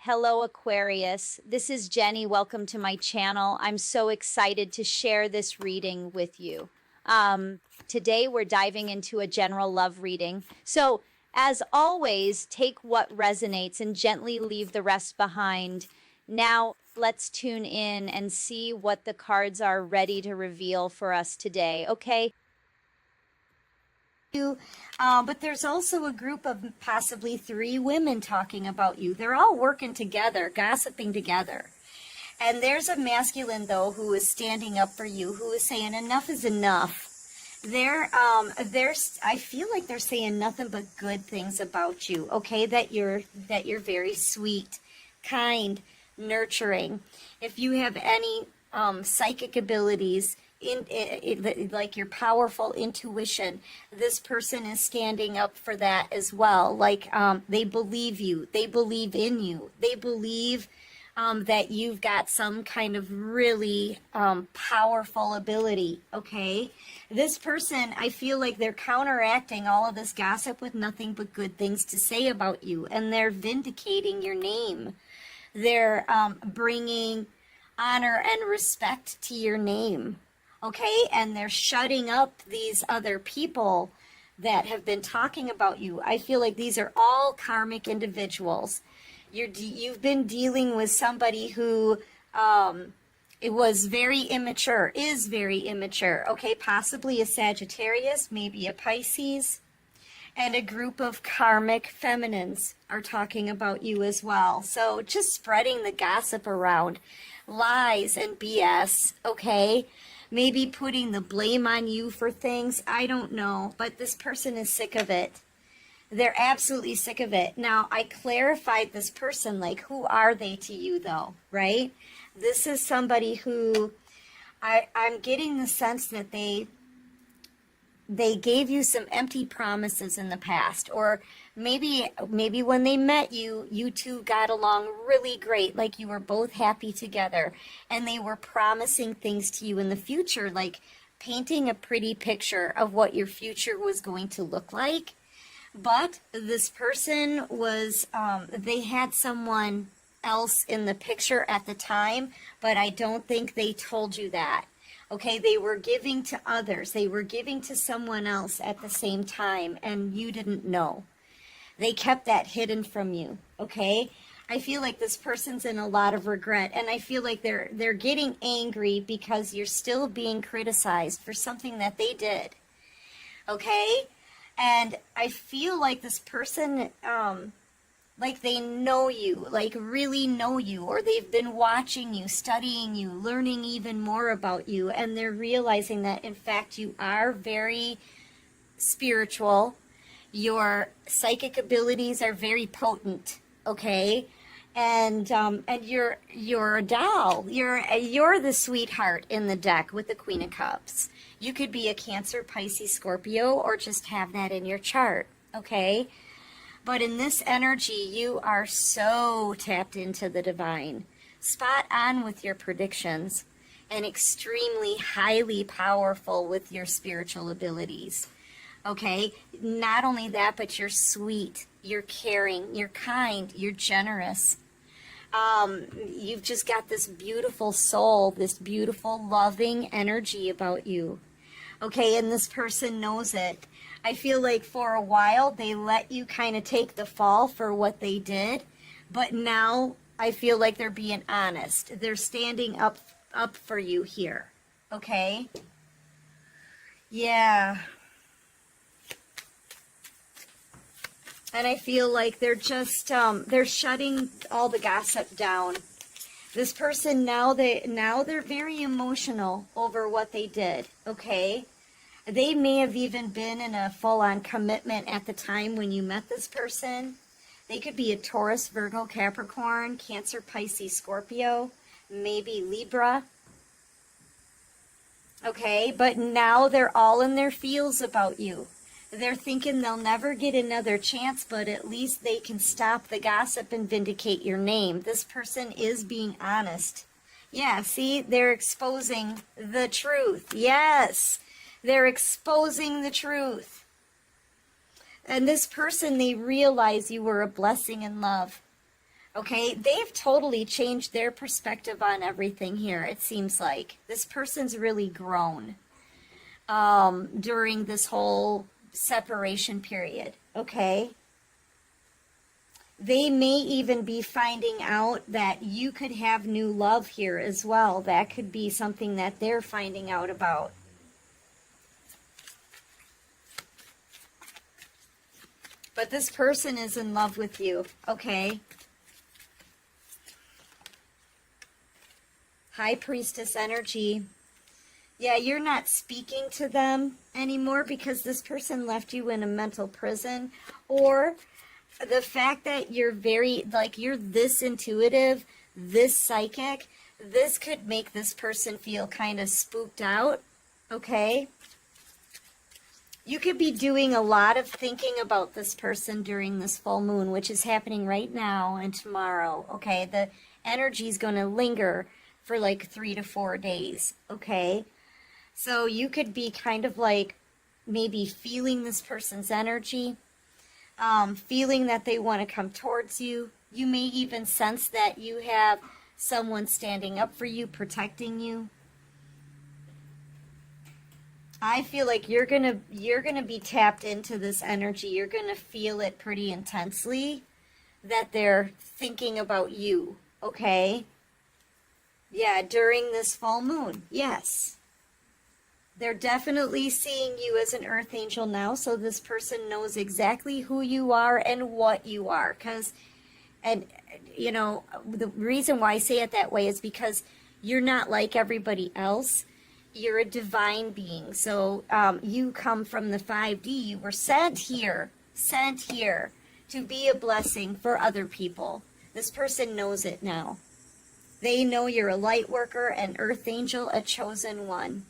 Hello, Aquarius. This is Jenny. Welcome to my channel. I'm so excited to share this reading with you. Today, we're diving into a general love reading. So, as always, take what resonates and gently leave the rest behind. Now, let's tune in and see what the cards are ready to reveal for us today, okay? But there's also a group of possibly 3 women talking about you. They're all working together, gossiping together. And there's a masculine, though, who is standing up for you, who is saying enough is enough. I feel like they're saying nothing but good things about you, okay? That you're very sweet, kind, nurturing. If you have any psychic abilities, like your powerful intuition, this person is standing up for that as well. Like they believe you, they believe in you, they believe that you've got some kind of really powerful ability. Okay, this person, I feel like they're counteracting all of this gossip with nothing but good things to say about you, and they're vindicating your name. They're bringing honor and respect to your name. Okay, and they're shutting up these other people that have been talking about you. I feel like these are all karmic individuals. You've been dealing with somebody who it was very immature, is very immature. Okay, possibly a Sagittarius, maybe a Pisces, and a group of karmic feminines are talking about you as well. So just spreading the gossip around, lies and BS, okay? Maybe putting the blame on you for things. I don't know. But this person is sick of it. They're absolutely sick of it. Now, I clarified this person, like, who are they to you, though, right? This is somebody who I'm getting the sense that they gave you some empty promises in the past, or maybe when they met you, you two got along really great, like you were both happy together, and they were promising things to you in the future, like painting a pretty picture of what your future was going to look like. But this person was, they had someone else in the picture at the time, but I don't think they told you that. Okay, they were giving to others. They were giving to someone else at the same time, and you didn't know. They kept that hidden from you, okay? I feel like this person's in a lot of regret, and I feel like they're getting angry because you're still being criticized for something that they did, okay? And I feel like this person, like they know you, like really know you, or they've been watching you, studying you, learning even more about you, and they're realizing that in fact you are very spiritual. Your psychic abilities are very potent, okay? And you're a doll. You're the sweetheart in the deck with the Queen of Cups. You could be a Cancer, Pisces, Scorpio, or just have that in your chart, okay? But in this energy, you are so tapped into the divine, spot on with your predictions, and extremely highly powerful with your spiritual abilities. Okay? Not only that, but you're sweet, you're caring, you're kind, you're generous. You've just got this beautiful soul, this beautiful, loving energy about you. Okay, and this person knows it. I feel like for a while they let you kind of take the fall for what they did, but now I feel like they're being honest. They're standing up for you here. Okay? Yeah. And I feel like they're just they're shutting all the gossip down. This person now they're very emotional over what they did, okay? They may have even been in a full-on commitment at the time when you met this person. They could be a Taurus, Virgo, Capricorn, Cancer, Pisces, Scorpio, maybe Libra. Okay, but now they're all in their feels about you. They're thinking they'll never get another chance, but at least they can stop the gossip and vindicate your name. This person is being honest. Yeah, see, they're exposing the truth. Yes. They're exposing the truth. And this person, they realize you were a blessing in love. Okay, they've totally changed their perspective on everything here, it seems like. This person's really grown during this whole separation period, okay? They may even be finding out that you could have new love here as well. That could be something that they're finding out about. But this person is in love with you, okay? High Priestess energy. Yeah, you're not speaking to them anymore because this person left you in a mental prison. Or the fact that you're you're this intuitive, this psychic, this could make this person feel kind of spooked out, okay? You could be doing a lot of thinking about this person during this full moon, which is happening right now and tomorrow, okay? The energy is going to linger for like 3 to 4 days, okay? So you could be kind of like maybe feeling this person's energy, feeling that they want to come towards you. You may even sense that you have someone standing up for you, protecting you. I feel like you're gonna be tapped into this energy. You're gonna feel it pretty intensely that they're thinking about you, okay? Yeah, during this full moon, yes. They're definitely seeing you as an earth angel now, so this person knows exactly who you are and what you are. And you know, the reason why I say it that way is because you're not like everybody else. You're a divine being. So you come from the 5D. You were sent here to be a blessing for other people. This person knows it now. They know you're a light worker, an earth angel, a chosen one.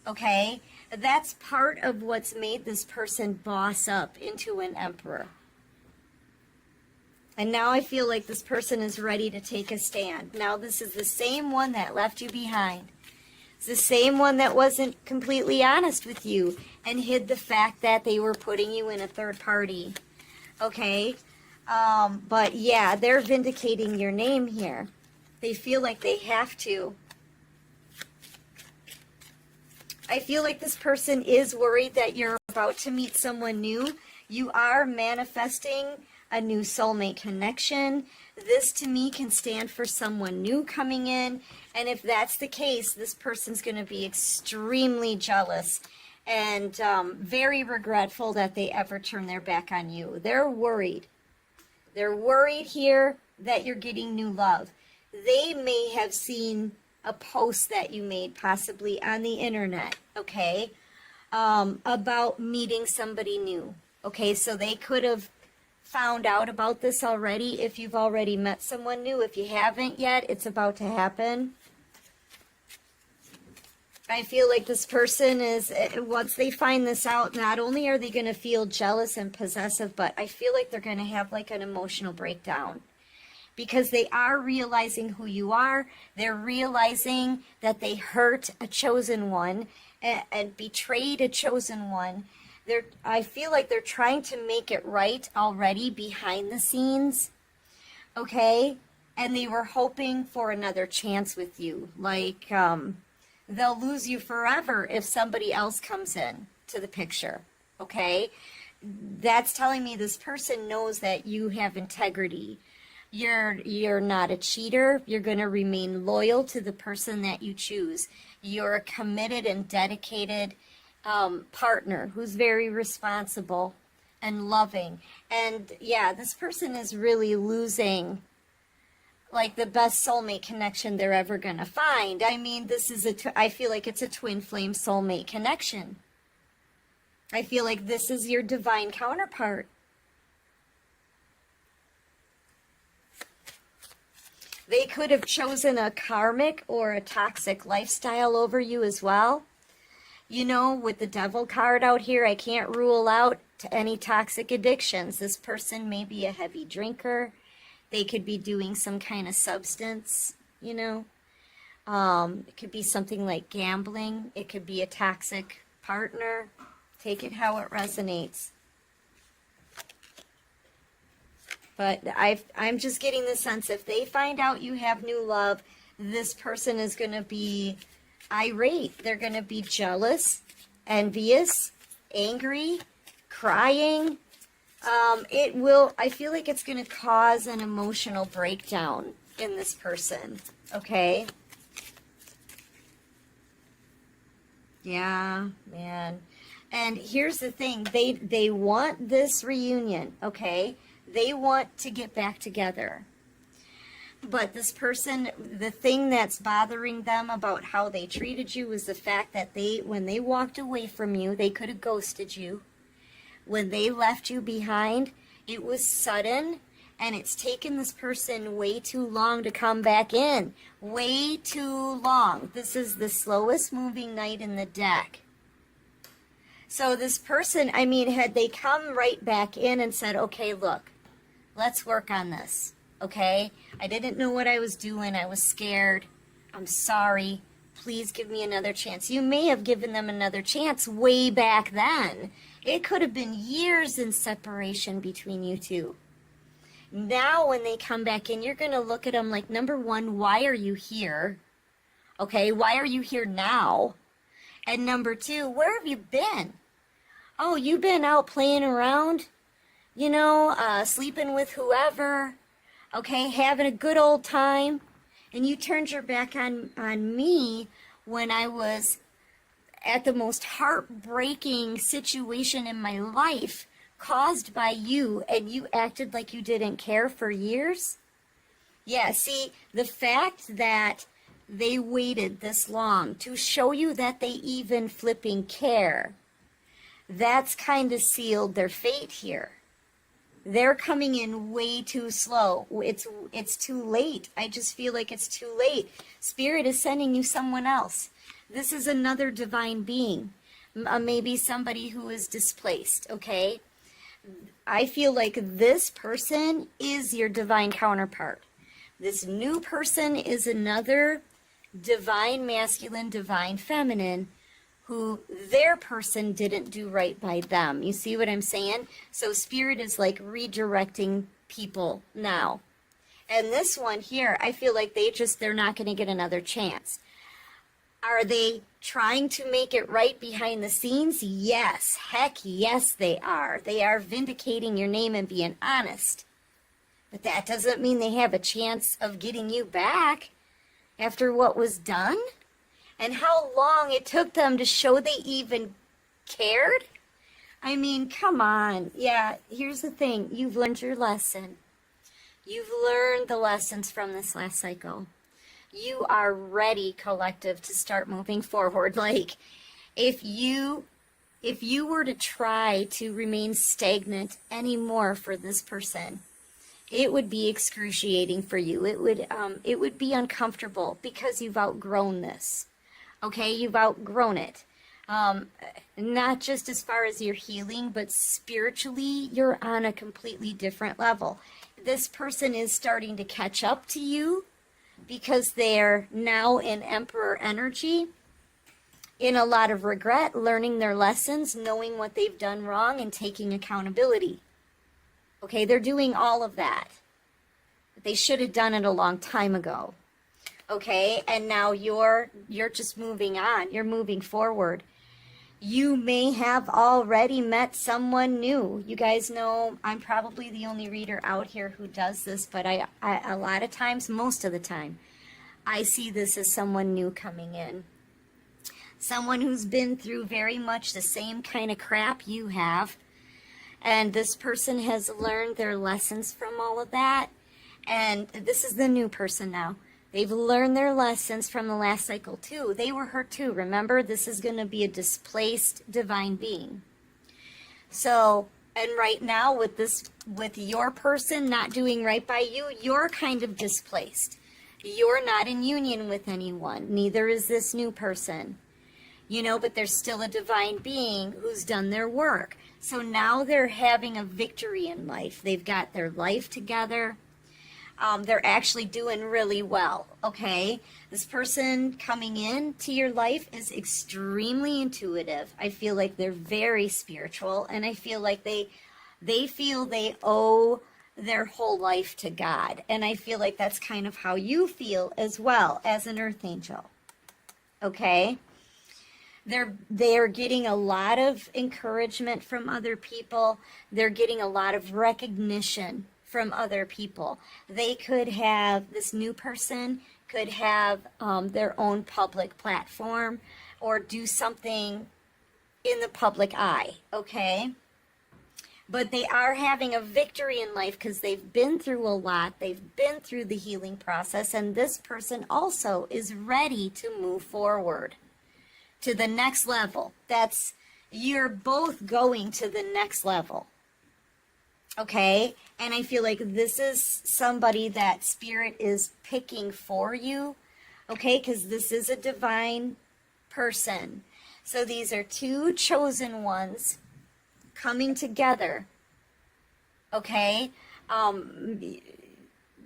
Okay? That's part of what's made this person boss up into an emperor. And now I feel like this person is ready to take a stand. Now this is the same one that left you behind. It's the same one that wasn't completely honest with you and hid the fact that they were putting you in a third party. Okay? But yeah, they're vindicating your name here. They feel like they have to. I feel like this person is worried that you're about to meet someone new. You are manifesting a new soulmate connection. This to me can stand for someone new coming in. And if that's the case, this person's going to be extremely jealous and very regretful that they ever turn their back on you. They're worried. They're worried here that you're getting new love. They may have seen a post that you made possibly on the internet, okay, about meeting somebody new. Okay, so they could have found out about this already if you've already met someone new. If you haven't yet, it's about to happen. I feel like this person is, once they find this out, not only are they going to feel jealous and possessive, but I feel like they're going to have like an emotional breakdown. Because they are realizing who you are. They're realizing that they hurt a chosen one and betrayed a chosen one. I feel like they're trying to make it right already behind the scenes. Okay? And they were hoping for another chance with you. Like, they'll lose you forever if somebody else comes in to the picture. Okay? That's telling me this person knows that you have integrity. You're not a cheater. You're going to remain loyal to the person that you choose. You're a committed and dedicated partner who's very responsible and loving. And yeah, this person is really losing like the best soulmate connection they're ever going to find. I mean, this is I feel like it's a twin flame soulmate connection. I feel like this is your divine counterpart. They could have chosen a karmic or a toxic lifestyle over you as well. You know, with the devil card out here, I can't rule out any toxic addictions. This person may be a heavy drinker. They could be doing some kind of substance, you know. It could be something like gambling. It could be a toxic partner. Take it how it resonates. But I'm just getting the sense if they find out you have new love, this person is going to be irate. They're going to be jealous, envious, angry, crying. I feel like it's going to cause an emotional breakdown in this person. Okay? Yeah, man. And here's the thing. They want this reunion, okay? They want to get back together. But this person, the thing that's bothering them about how they treated you was the fact that when they walked away from you, they could have ghosted you. When they left you behind, it was sudden, and it's taken this person way too long to come back in. Way too long. This is the slowest moving knight in the deck. So this person, I mean, had they come right back in and said, okay, look, let's work on this, okay? I didn't know what I was doing. I was scared. I'm sorry. Please give me another chance. You may have given them another chance way back then. It could have been years in separation between you two. Now when they come back in, you're going to look at them like, number one, why are you here? Okay, why are you here now? And number two, where have you been? Oh, you've been out playing around, sleeping with whoever, okay, having a good old time. And you turned your back on me when I was at the most heartbreaking situation in my life caused by you, and you acted like you didn't care for years. Yeah, see, the fact that they waited this long to show you that they even flipping care, that's kind of sealed their fate here. They're coming in way too slow. It's too late. I just feel like it's too late. Spirit is sending you someone else. This is another divine being. Maybe somebody who is displaced, okay? I feel like this person is your divine counterpart. This new person is another divine masculine, divine feminine, who their person didn't do right by them. You see what I'm saying? So Spirit is like redirecting people now. And this one here, I feel like they're not going to get another chance. Are they trying to make it right behind the scenes? Yes. Heck yes, they are. They are vindicating your name and being honest. But that doesn't mean they have a chance of getting you back after what was done. And how long it took them to show they even cared? I mean, come on. Yeah, here's the thing. You've learned your lesson. You've learned the lessons from this last cycle. You are ready, collective, to start moving forward. Like, if you were to try to remain stagnant anymore for this person, it would be excruciating for you. It would be uncomfortable because you've outgrown this. Okay, you've outgrown it. Not just as far as your healing, but spiritually, you're on a completely different level. This person is starting to catch up to you because they're now in Emperor energy, in a lot of regret, learning their lessons, knowing what they've done wrong, and taking accountability. Okay, they're doing all of that. But they should have done it a long time ago. Okay, and now you're just moving on. You're moving forward. You may have already met someone new. You guys know I'm probably the only reader out here who does this, but I a lot of times, most of the time, I see this as someone new coming in. Someone who's been through very much the same kind of crap you have. And this person has learned their lessons from all of that. And this is the new person now. They've learned their lessons from the last cycle too. They were hurt too. Remember, this is going to be a displaced divine being. So, and right now with your person not doing right by you, you're kind of displaced. You're not in union with anyone. Neither is this new person. But there's still a divine being who's done their work. So now they're having a victory in life. They've got their life together. They're actually doing really well, okay? This person coming into your life is extremely intuitive. I feel like they're very spiritual, and I feel like they feel they owe their whole life to God. And I feel like that's kind of how you feel as well as an earth angel. Okay? They're getting a lot of encouragement from other people. They're getting a lot of recognition from other people. They could have, this new person could have their own public platform or do something in the public eye, okay? But they are having a victory in life because they've been through a lot. They've been through the healing process, and this person also is ready to move forward to the next level. You're both going to the next level. Okay? And I feel like this is somebody that Spirit is picking for you. Okay? Because this is a divine person. So these are two chosen ones coming together. Okay?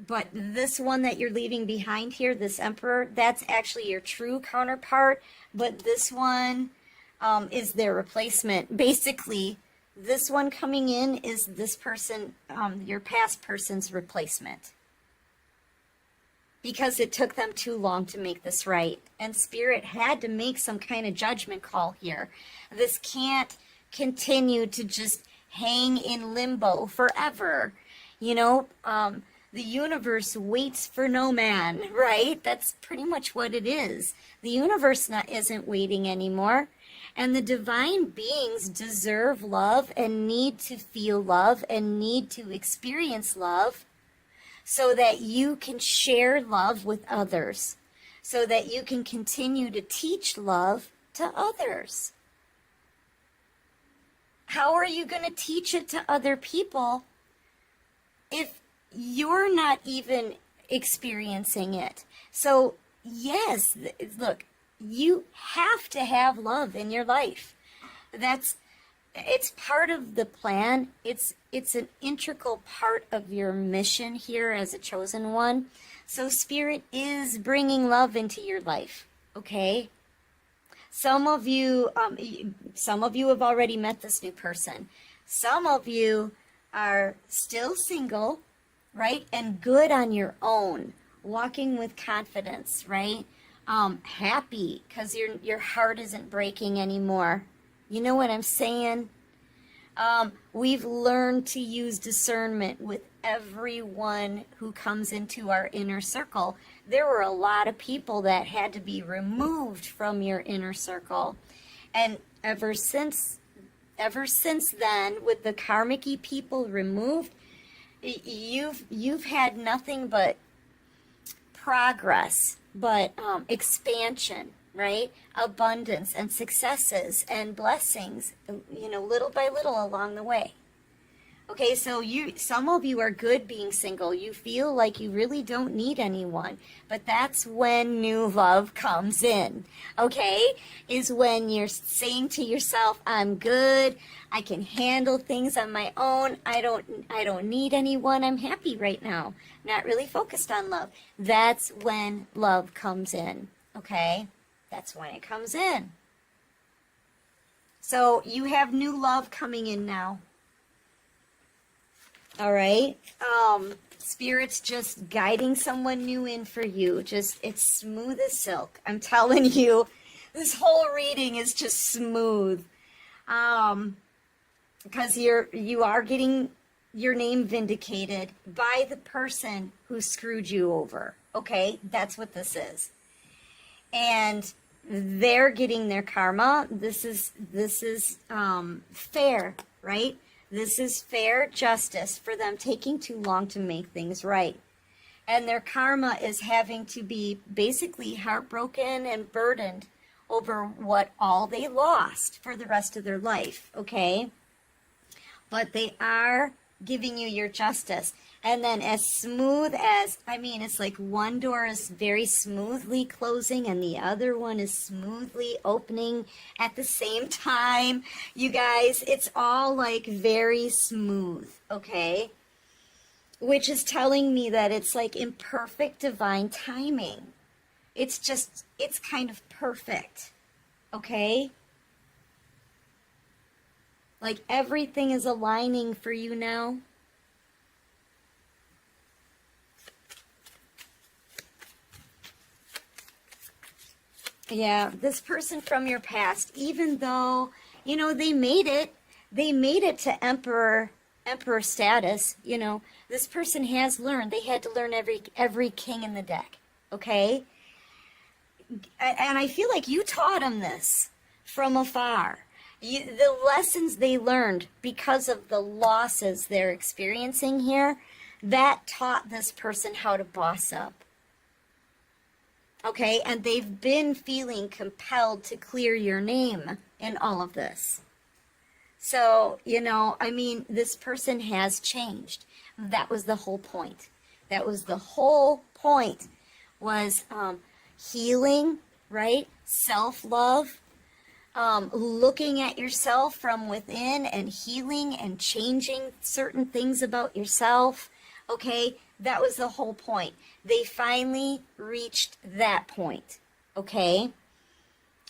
But this one that you're leaving behind here, this Emperor, that's actually your true counterpart. But this one is their replacement. Basically, this one coming in is this person, your past person's replacement. Because it took them too long to make this right. And Spirit had to make some kind of judgment call here. This can't continue to just hang in limbo forever. You know, the universe waits for no man, right? That's pretty much what it is. The universe isn't waiting anymore. And the divine beings deserve love and need to feel love and need to experience love so that you can share love with others, so that you can continue to teach love to others. How are you going to teach it to other people if you're not even experiencing it? So, yes, look, you have to have love in your life. It's part of the plan. It's an integral part of your mission here as a chosen one. So Spirit is bringing love into your life, okay? Some of you have already met this new person. Some of you are still single, right? And good on your own, walking with confidence, right? Happy because your heart isn't breaking anymore. You know what I'm saying? We've learned to use discernment with everyone who comes into our inner circle. There were a lot of people that had to be removed from your inner circle. And ever since then, with the karmic-y people removed, you've had nothing but progress, but expansion, right? Abundance and successes and blessings, you know, little by little along the way. Okay, so some of you are good being single. You feel like you really don't need anyone, but that's when new love comes in. Okay? Is when you're saying to yourself, I'm good. I can handle things on my own. I don't need anyone. I'm happy right now. Not really focused on love. That's when love comes in. Okay? That's when it comes in. So you have new love coming in now. All right. Spirit's just guiding someone new in for you. It's smooth as silk. I'm telling you, this whole reading is just smooth. Because you are getting your name vindicated by the person who screwed you over. Okay? That's what this is. And they're getting their karma. This is fair, right? This is fair justice for them taking too long to make things right. And their karma is having to be basically heartbroken and burdened over what all they lost for the rest of their life, okay? But they are giving you your justice. And then as smooth as, it's like one door is very smoothly closing and the other one is smoothly opening at the same time. You guys, it's all like very smooth, okay? Which is telling me that it's like in perfect divine timing. It's kind of perfect, okay? Like everything is aligning for you now. Yeah, this person from your past, even though, they made it to emperor status, this person has learned. They had to learn every king in the deck, okay? And I feel like you taught them this from afar. The lessons they learned because of the losses they're experiencing here, that taught this person how to boss up. Okay, and they've been feeling compelled to clear your name in all of this. So, this person has changed. That was the whole point. That was the whole point, was healing, right? Self-love, looking at yourself from within and healing and changing certain things about yourself. Okay, that was the whole point. They finally reached that point, okay?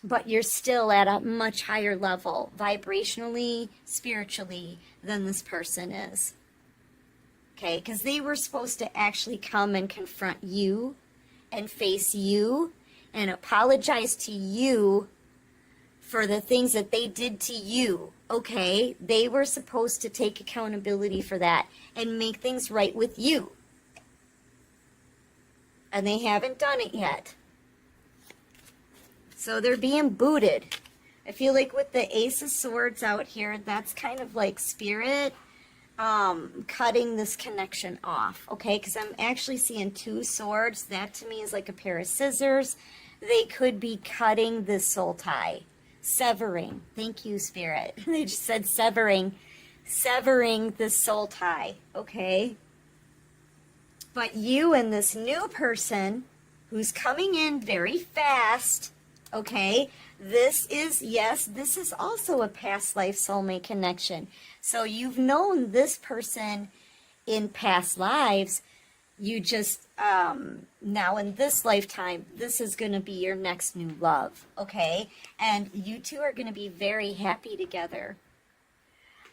But you're still at a much higher level, vibrationally, spiritually, than this person is. Okay, because they were supposed to actually come and confront you and face you and apologize to you for the things that they did to you, okay? They were supposed to take accountability for that and make things right with you. And they haven't done it yet. So they're being booted. I feel like with the Ace of Swords out here, that's kind of like spirit cutting this connection off, okay? Because I'm actually seeing 2 swords. That to me is like a pair of scissors. They could be cutting this soul tie. Severing. Thank you, Spirit. They just said severing. Severing the soul tie, okay? But you and this new person who's coming in very fast, okay? This is also a past life soulmate connection. So you've known this person in past lives. You just, now in this lifetime, this is going to be your next new love, okay? And you two are going to be very happy together.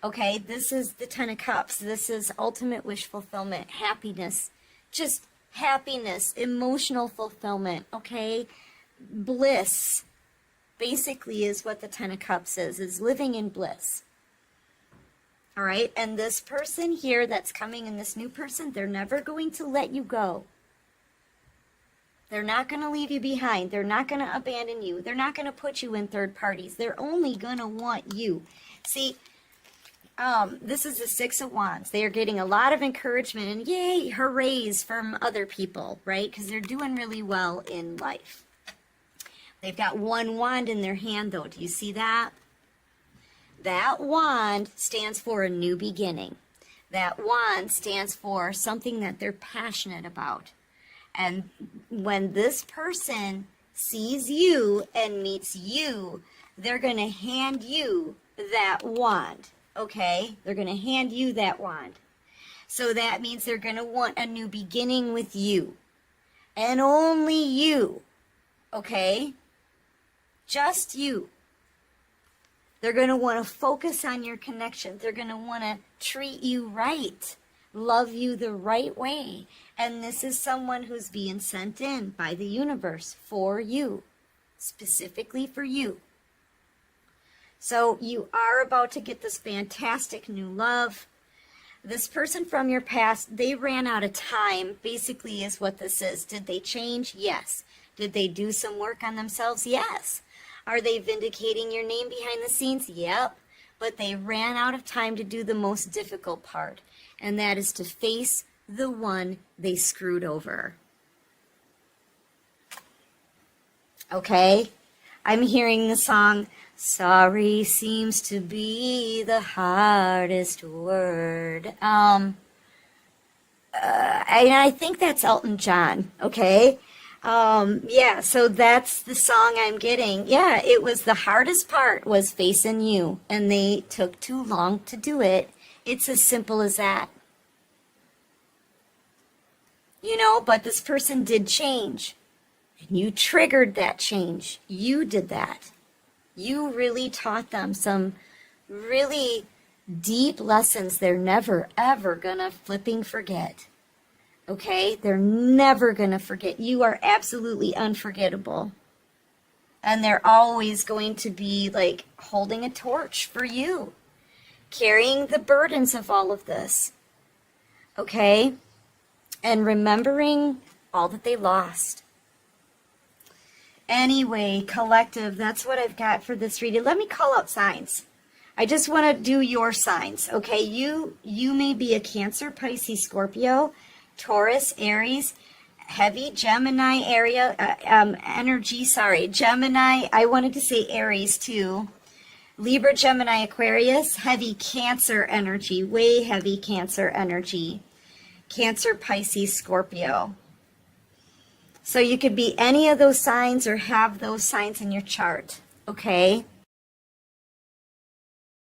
Okay, this is the 10 of Cups. This is ultimate wish fulfillment, happiness, just happiness, emotional fulfillment, okay? Bliss, basically, is what the 10 of Cups is living in bliss. All right, and this person here that's coming in, this new person, they're never going to let you go. They're not going to leave you behind. They're not going to abandon you. They're not going to put you in third parties. They're only going to want you. See, this is the 6 of Wands. They are getting a lot of encouragement and yay, hoorays from other people, right? Because they're doing really well in life. They've got 1 wand in their hand, though. Do you see that? That wand stands for a new beginning. That wand stands for something that they're passionate about. And when this person sees you and meets you, they're going to hand you that wand, okay? They're going to hand you that wand. So that means they're going to want a new beginning with you. And only you, okay? Just you. They're going to want to focus on your connection. They're going to want to treat you right, love you the right way. And this is someone who's being sent in by the universe for you, specifically for you. So you are about to get this fantastic new love. This person from your past, they ran out of time, basically is what this is. Did they change? Yes. Did they do some work on themselves? Yes. Are they vindicating your name behind the scenes? Yep. But they ran out of time to do the most difficult part, and that is to face the one they screwed over. Okay? I'm hearing the song, sorry seems to be the hardest word. And I think that's Elton John, okay? Yeah, so that's the song I'm getting. Yeah, it was the hardest part was facing you, and they took too long to do it. It's as simple as that. You know, but this person did change, and you triggered that change. You did that. You really taught them some really deep lessons they're never, ever gonna flipping forget. Okay? They're never going to forget. You are absolutely unforgettable. And they're always going to be like holding a torch for you, carrying the burdens of all of this. Okay? And remembering all that they lost. Anyway, collective, that's what I've got for this reading. Let me call out signs. I just want to do your signs, okay? You may be a Cancer, Pisces, Scorpio, Taurus, Aries, heavy Gemini energy, Gemini. I wanted to say Aries too. Libra, Gemini, Aquarius, heavy Cancer energy, way heavy Cancer energy. Cancer, Pisces, Scorpio. So you could be any of those signs or have those signs in your chart, okay?